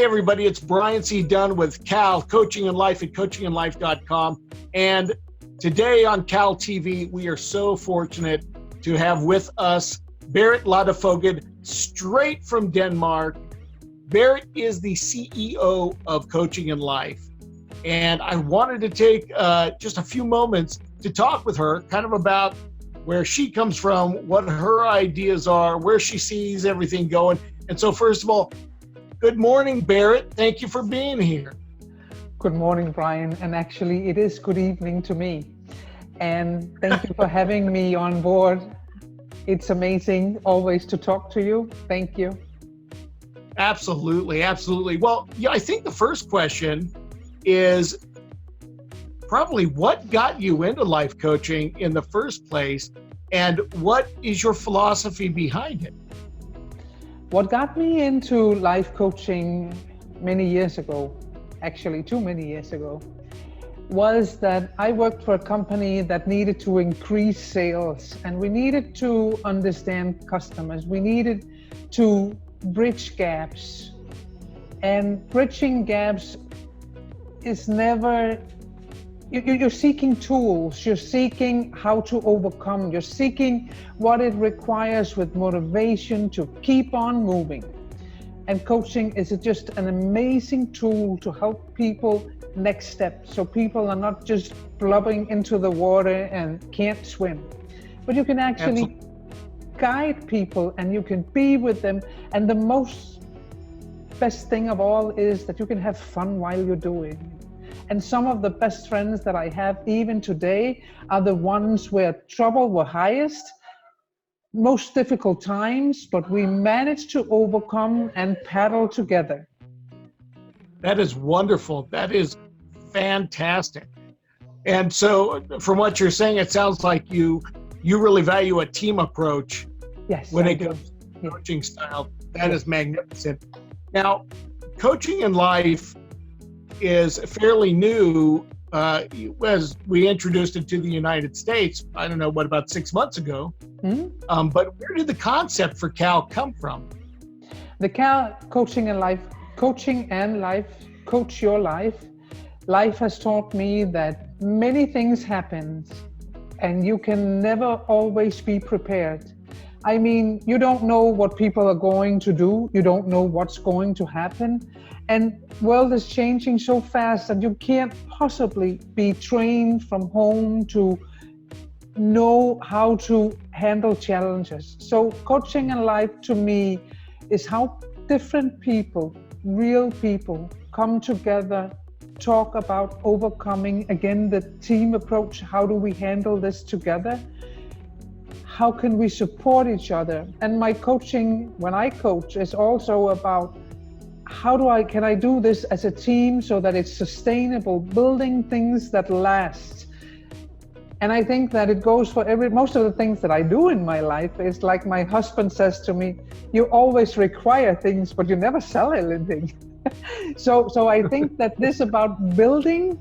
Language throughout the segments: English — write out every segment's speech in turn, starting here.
Hey everybody, it's Brian C. Dunn with Cal, Coaching in Life at coachinginlife.com. And today on CALTV, we are so fortunate to have with us Berit Ladefoged, straight from Denmark. Berit is the CEO of Coaching in Life. And I wanted to take just a few moments to talk with her kind of about where she comes from, what her ideas are, where she sees everything going. And so first of all, good morning, Berit. Thank you for being here. Good morning, Brian. And actually, it is good evening to me. And thank you for having me on board. It's amazing always to talk to you. Thank you. Absolutely, absolutely. Well, yeah, I think the first question is probably what got you into life coaching in the first place, and what is your philosophy behind it? What got me into life coaching many years ago, actually too many years ago, was that I worked for a company that needed to increase sales, and we needed to understand customers. We needed to bridge gaps, and bridging gaps is never, you're seeking tools, you're seeking how to overcome, you're seeking what it requires with motivation to keep on moving. And coaching is just an amazing tool to help people next step. So people are not just blubbing into the water and can't swim, but you can actually guide people and you can be with them. And the best thing of all is that you can have fun while you're doing it. And some of the best friends that I have even today are the ones where trouble were highest, most difficult times, but we managed to overcome and paddle together. That is wonderful. That is fantastic. And so from what you're saying, it sounds like you really value a team approach. Yes, when it comes to coaching style. That is magnificent. Now, Coaching in Life is fairly new. As we introduced it to the United States, I don't know, about 6 months ago. Mm-hmm. But where did the concept for CAL come from? The CAL, Coaching and Life, Coach Your Life. Life has taught me that many things happen and you can never always be prepared. I mean, you don't know what people are going to do. You don't know what's going to happen. And the world is changing so fast that you can't possibly be trained from home to know how to handle challenges. So coaching in life to me is how different people, real people, come together, talk about overcoming, again, the team approach. How do we handle this together? How can we support each other? And my coaching, when I coach, is also about can I do this as a team so that it's sustainable, building things that last. And I think that it goes for most of the things that I do in my life. Is like my husband says to me, you always require things, but you never sell anything. So I think that this about building,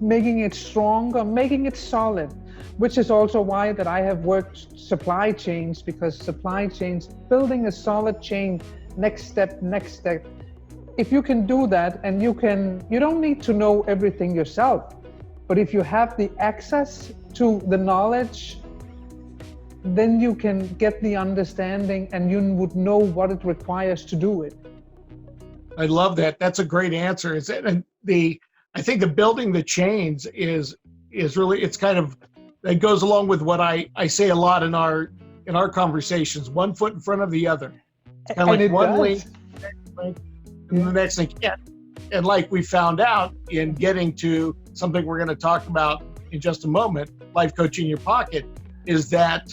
making it stronger, making it solid, which is also why that I have worked supply chains, because supply chains, building a solid chain, next step. If you can do that, and you don't need to know everything yourself, but if you have the access to the knowledge, then you can get the understanding and you would know what it requires to do it. I love that. That's a great answer. I think the building the chains is really, it's kind of, it goes along with what I say a lot in our conversations, one foot in front of the other. It's kind of like one link and the next thing. And like we found out in getting to something we're going to talk about in just a moment, life coaching in your pocket, is that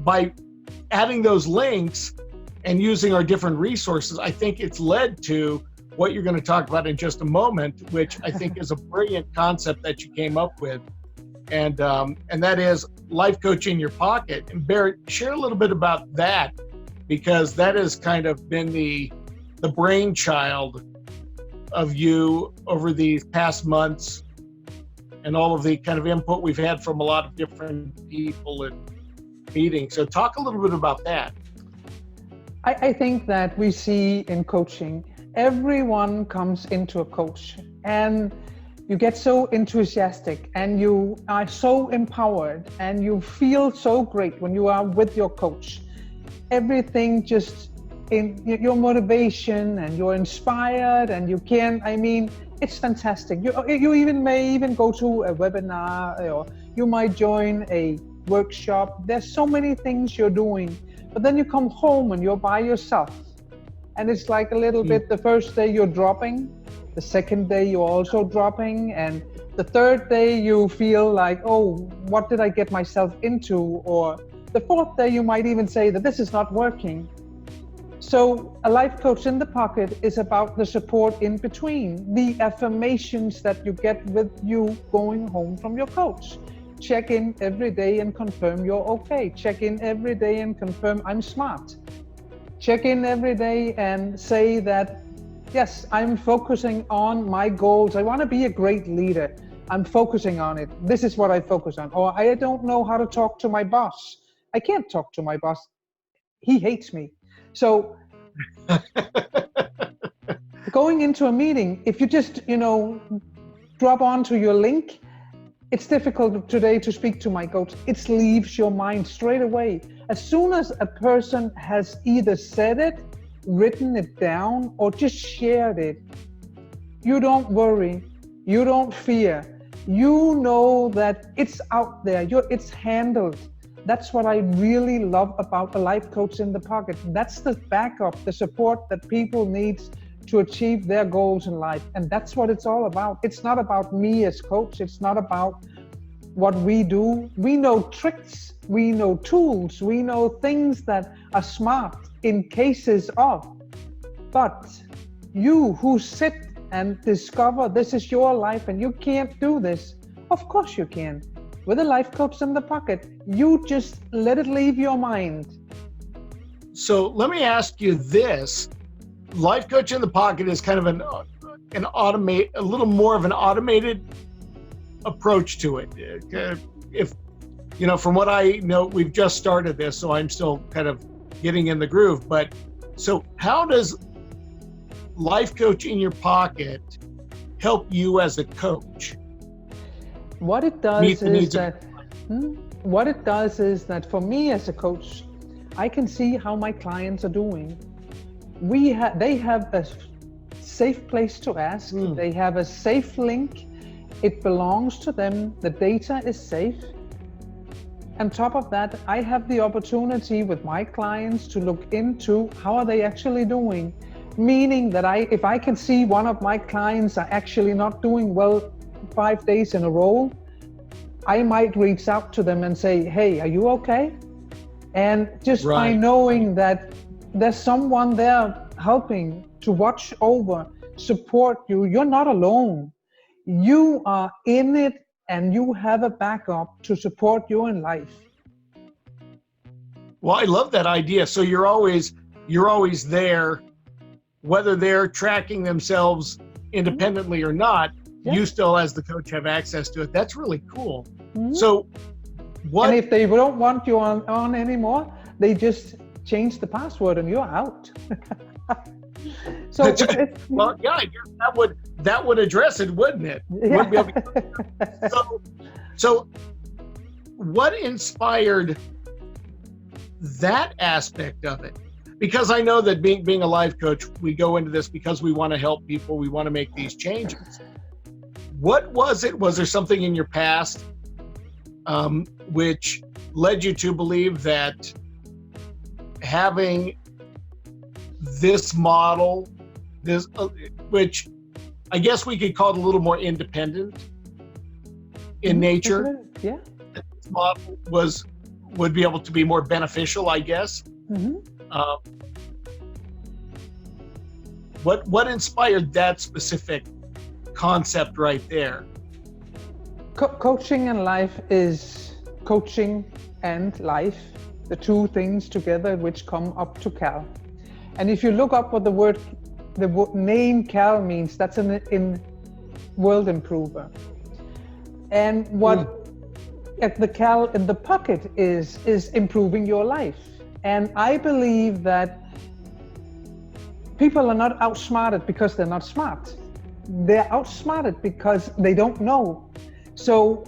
by adding those links and using our different resources, I think it's led to what you're going to talk about in just a moment, which I think is a brilliant concept that you came up with. And that is life coaching in your pocket. And Berit, share a little bit about that, because that has kind of been the brainchild of you over these past months, and all of the kind of input we've had from a lot of different people and meetings. So talk a little bit about that. I think that we see in coaching, everyone comes into a coach and you get so enthusiastic and you are so empowered and you feel so great when you are with your coach. Everything just in your motivation and you're inspired and you can, I mean, it's fantastic. You even may even go to a webinar or you might join a workshop. There's so many things you're doing, but then you come home and you're by yourself. And it's like a little bit, the first day you're dropping, the second day you're also dropping, and the third day you feel like, oh, what did I get myself into? Or the fourth day you might even say that this is not working. So a life coach in the pocket is about the support in between, the affirmations that you get with you going home from your coach. Check in every day and confirm you're okay. Check in every day and confirm I'm smart. Check in every day and say that, yes, I'm focusing on my goals. I want to be a great leader. I'm focusing on it. This is what I focus on. Or I don't know how to talk to my boss. I can't talk to my boss. He hates me. So going into a meeting, if you just, drop onto your link, it's difficult today to speak to my coach. It leaves your mind straight away. As soon as a person has either said it, written it down, or just shared it, you don't worry, you don't fear. You know that it's out there, it's handled. That's what I really love about a life coach in the pocket. That's the backup, the support that people need to achieve their goals in life. And that's what it's all about. It's not about me as coach. It's not about what we do. We know tricks, we know tools, we know things that are smart in cases of. But you who sit and discover this is your life and you can't do this, of course you can. With a life coach in the pocket, you just let it leave your mind. So let me ask you this. Life coach in the pocket is kind of a little more of an automated approach to it. If, from what I know, we've just started this, so I'm still kind of getting in the groove. But so how does life coach in your pocket help you as a coach? What it does is that for me as a coach, I can see how my clients are doing. They have a safe place to ask. They have a safe link. It belongs to them. The data is safe. On top of that, I have the opportunity with my clients to look into how are they actually doing. Meaning that if I can see one of my clients are actually not doing well 5 days in a row, I might reach out to them and say, hey, are you okay? And just by knowing that there's someone there helping to watch over, support you, you're not alone. You are in it and you have a backup to support you in life. Well, I love that idea. So you're always there, whether they're tracking themselves independently or not. Yeah. You still, as the coach, have access to it. That's really cool. Mm-hmm. So and if they don't want you on anymore, they just change the password and you're out. So well, yeah, I guess that would address it, wouldn't it? Yeah. So what inspired that aspect of it? Because I know that being a life coach, we go into this because we want to help people, we want to make these changes. What was it? Was there something in your past which led you to believe that having this model, which I guess we could call it a little more independent in nature, yeah, this model would be able to be more beneficial, I guess. Mm-hmm. What inspired that specific concept right there? Coaching and life is coaching and life, the two things together which come up to CAL. And if you look up what the name CAL means, that's in world improver. And what at the CAL in the pocket is improving your life. And I believe that People are not outsmarted because they're not smart. They're outsmarted because they don't know. So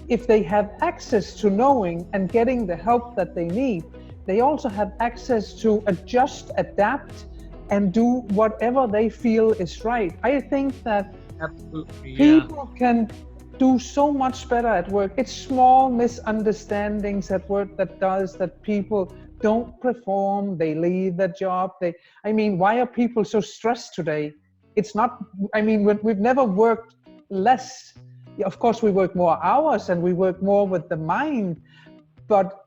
if they have access to knowing and getting the help that they need, they also have access to adjust, adapt, and do whatever they feel is right. I think that Absolutely, yeah. people can do so much better at work. It's small misunderstandings at work that people don't perform, they leave their job. I mean, why are people so stressed today? It's not, I mean, we've never worked less. Yeah, of course, we work more hours and we work more with the mind, but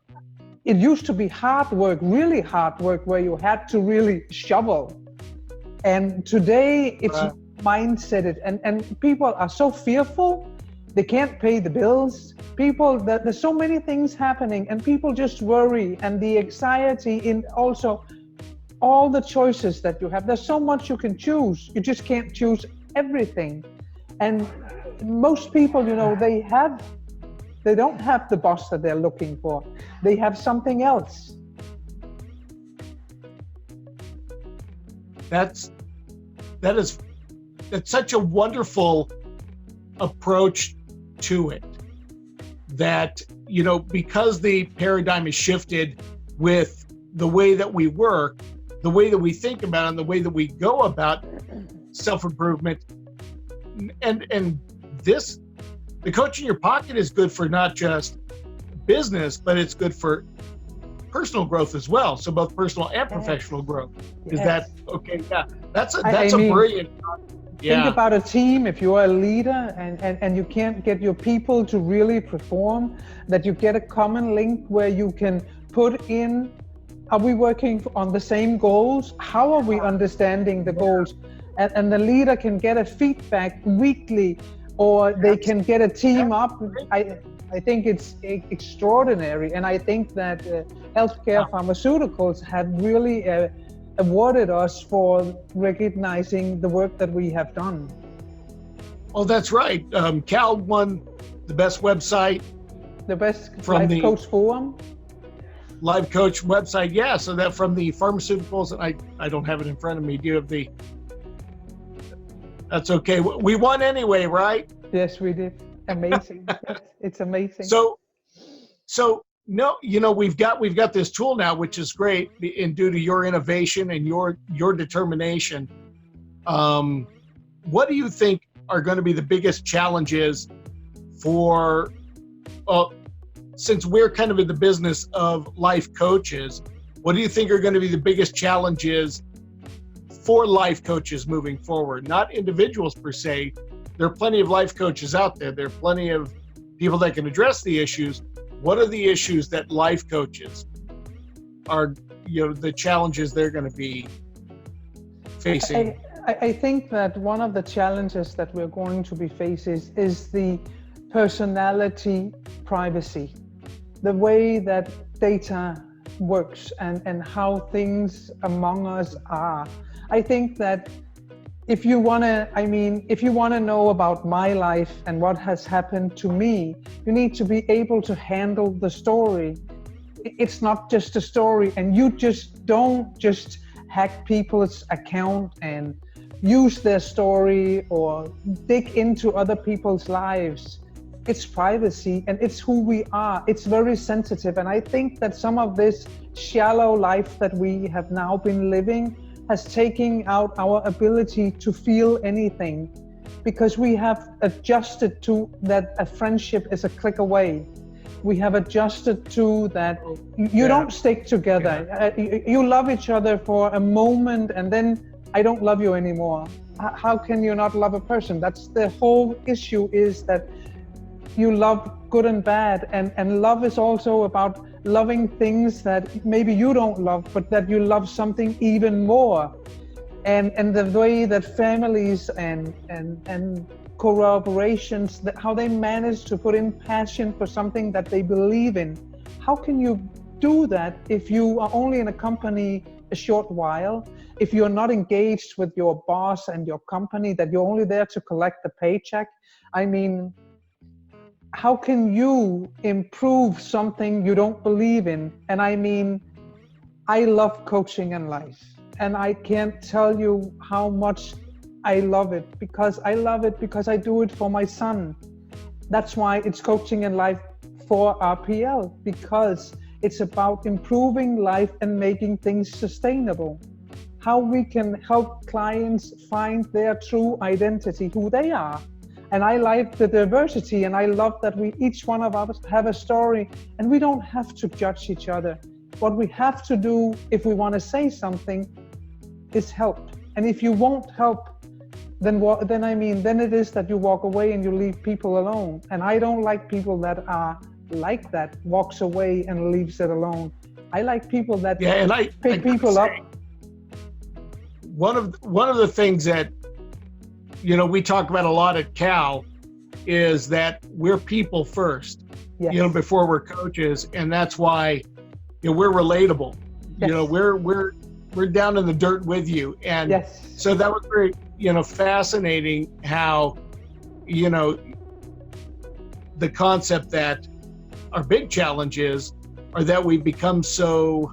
it used to be hard work, really hard work, where you had to really shovel. And today it's mindset, and people are so fearful. They can't pay the bills. There's so many things happening, and people just worry, and the anxiety in also all the choices that you have. There's so much you can choose. You just can't choose everything. And most people, they don't have the boss that they're looking for. They have something else. That's such a wonderful approach to it, that because the paradigm is shifted with the way that we work, the way that we think about it, and the way that we go about self-improvement, and the Coach in Your Pocket is good for not just business, but it's good for personal growth as well. So both personal and professional growth. Is that okay? Yeah, that's a brilliant. Yeah. Think about a team. If you are a leader and you can't get your people to really perform, that you get a common link where you can put in, are we working on the same goals? How are we understanding the goals? And the leader can get a feedback weekly, or they can get a team up. I think it's extraordinary. And I think that healthcare pharmaceuticals have really awarded us for recognizing the work that we have done. Oh, that's right. Cal won the best website. The best from Life Coach Forum. Life Coach website, yeah. So that from the pharmaceuticals, and I don't have it in front of me. Do you have the? That's okay. We won anyway, right? Yes, we did. Amazing. It's amazing. So no, we've got this tool now, which is great, and due to your innovation and your determination. What do you think are going to be the biggest challenges for? Since we're kind of in the business of life coaches, what do you think are going to be the biggest challenges for life coaches moving forward? Not individuals per se. There are plenty of life coaches out there. There are plenty of people that can address the issues. What are the issues that life coaches are, the challenges they're going to be facing? I think that one of the challenges that we're going to be facing is the personality privacy, the way that data works and how things among us are. I think that if you want to know about my life and what has happened to me, you need to be able to handle the story. It's not just a story, and you just don't just hack people's account and use their story or dig into other people's lives. It's privacy and it's who we are. It's very sensitive. And I think that some of this shallow life that we have now been living has taken out our ability to feel anything, because we have adjusted to that a friendship is a click away. We have adjusted to that you don't stick together. You love each other for a moment and then I don't love you anymore. How can you not love a person? That's the whole issue, is that you love good and bad, and love is also about loving things that maybe you don't love, but that you love something even more. And the way that families and corporations, how they manage to put in passion for something that they believe in. How can you do that if you are only in a company a short while, if you're not engaged with your boss and your company, that you're only there to collect the paycheck? I mean, how can you improve something you don't believe in? And I mean, I love coaching and life. and I can't tell you how much I love it, because I do it for my son. That's why it's Coaching in Life for RPL, because it's about improving life and making things sustainable. How we can help clients find their true identity, who they are. And I like the diversity, and I love that we, each one of us, have a story, and we don't have to judge each other. What we have to do, if we want to say something, is help. And if you won't help, then it is that you walk away and you leave people alone. And I don't like people that are like that, walks away and leaves it alone. I like people that pick people up. One of the things that, you know, we talk about a lot at Cal is that we're people first, Yes. you know, before we're coaches. And that's why, you know, we're relatable. Yes. You know, we're down in the dirt with you. And Yes. so that was very, you know, fascinating how, you know, the concept that our big challenges are that we become so,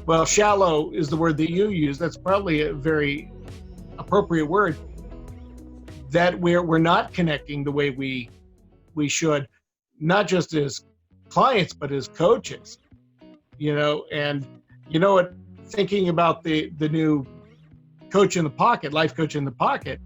well, shallow is the word that you use. That's probably a very appropriate word, that we're not connecting the way we should, not just as clients, but as coaches, you know. And you know what, thinking about the new coach in the pocket, life coach in the pocket,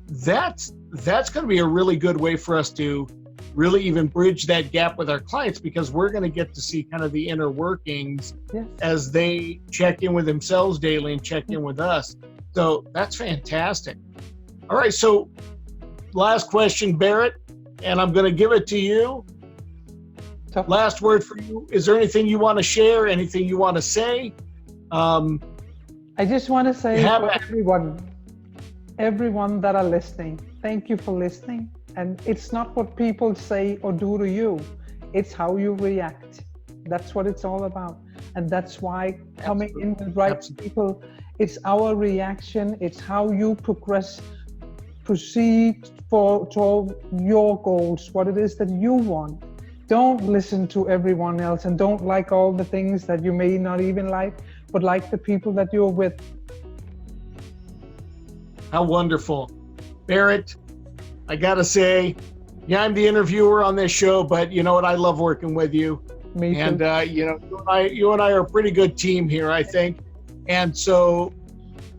that's going to be a really good way for us to really even bridge that gap with our clients, because we're going to get to see kind of the inner workings. Yes. As they check in with themselves daily and check in with us. So that's fantastic. All right, so last question, Berit, and I'm going to give it to you. Last word for you. Is there anything you want to share? Anything you want to say? I just want to say for everyone that are listening, thank you for listening. And it's not what people say or do to you, it's how you react. That's what it's all about. And that's why coming in with right people, it's our reaction, it's how you proceed toward your goals, what it is that you want. Don't listen to everyone else, and don't like all the things that you may not even like, but like the people that you're with. How wonderful. Berit, I gotta say, yeah, I'm the interviewer on this show, but you know what? I love working with you. Me too. And you know, you and I are a pretty good team here, I think. And so,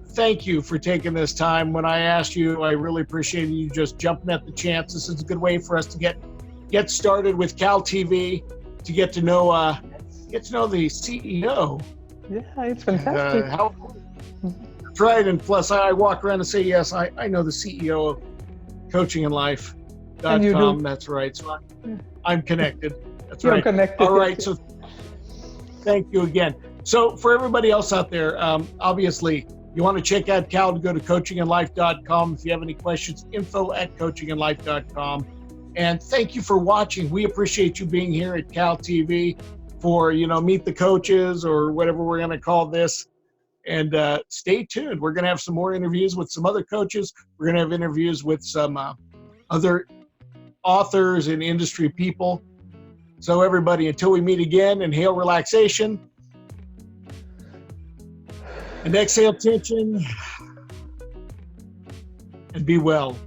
thank you for taking this time. When I asked you, I really appreciated you just jumping at the chance. This is a good way for us to get started with CALTV, to get to know the CEO. Yeah, it's fantastic. That's right. And plus, I walk around and say, yes, I know the CEO of CoachingInLife.com. That's right. So I'm connected. That's You're right. connected. All right. So thank you again. So for everybody else out there, obviously, you want to check out Cal, go to CoachingInLife.com. If you have any questions, info@CoachingInLife.com. And thank you for watching. We appreciate you being here at CALTV for, you know, Meet the Coaches, or whatever we're going to call this. And stay tuned. We're going to have some more interviews with some other coaches. We're going to have interviews with some other authors and industry people. So everybody, until we meet again, inhale relaxation and exhale tension, and be well.